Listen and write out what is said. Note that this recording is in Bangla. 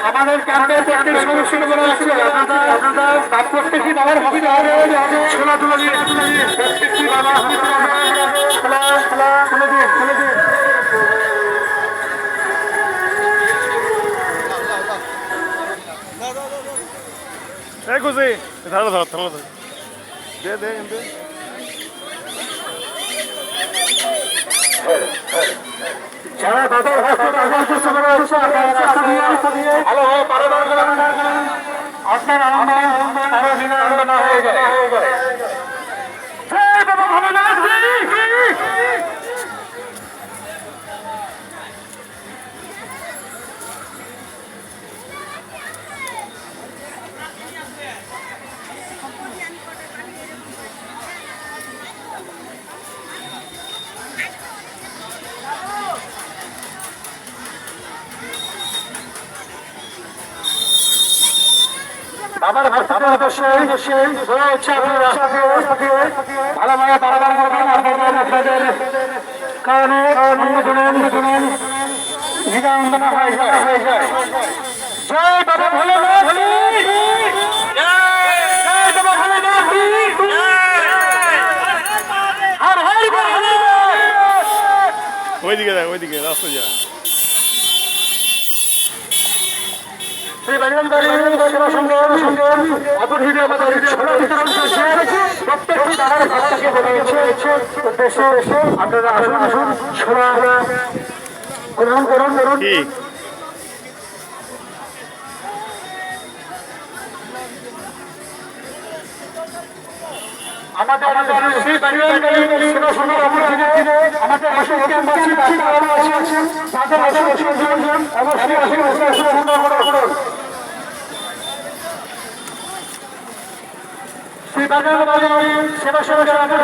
আমাদের ক্যাম্পের প্রত্যেক সদস্যকে বলা হচ্ছে আপনারা প্রত্যেকটি বাবার হবিতে হবে খেলাধুলা দিয়ে প্রত্যেকটি বাবা খুলে দিয়ে খুশি ধরো ধরো ধরো দে দে দে যারা তাদের ভালো আপনার আনন্দ আরো আনন্দ না হয়ে যায় ভালো না আমার ভাষার উদ্দেশ্যে ভালোভাবে বারবার করবেন আপনাদের কারণে বিধানবন্দনা হয়ে যায় জয় বাবা ভোলেনাথ জয় বাবা ভোলেনাথ হর হর ওইদিকে দেখ ওইদিকে রাস্তা যা আপনারা আসুন ছোড়া গ্রহণ করুন আমাদের সেবা সেবা আমাদের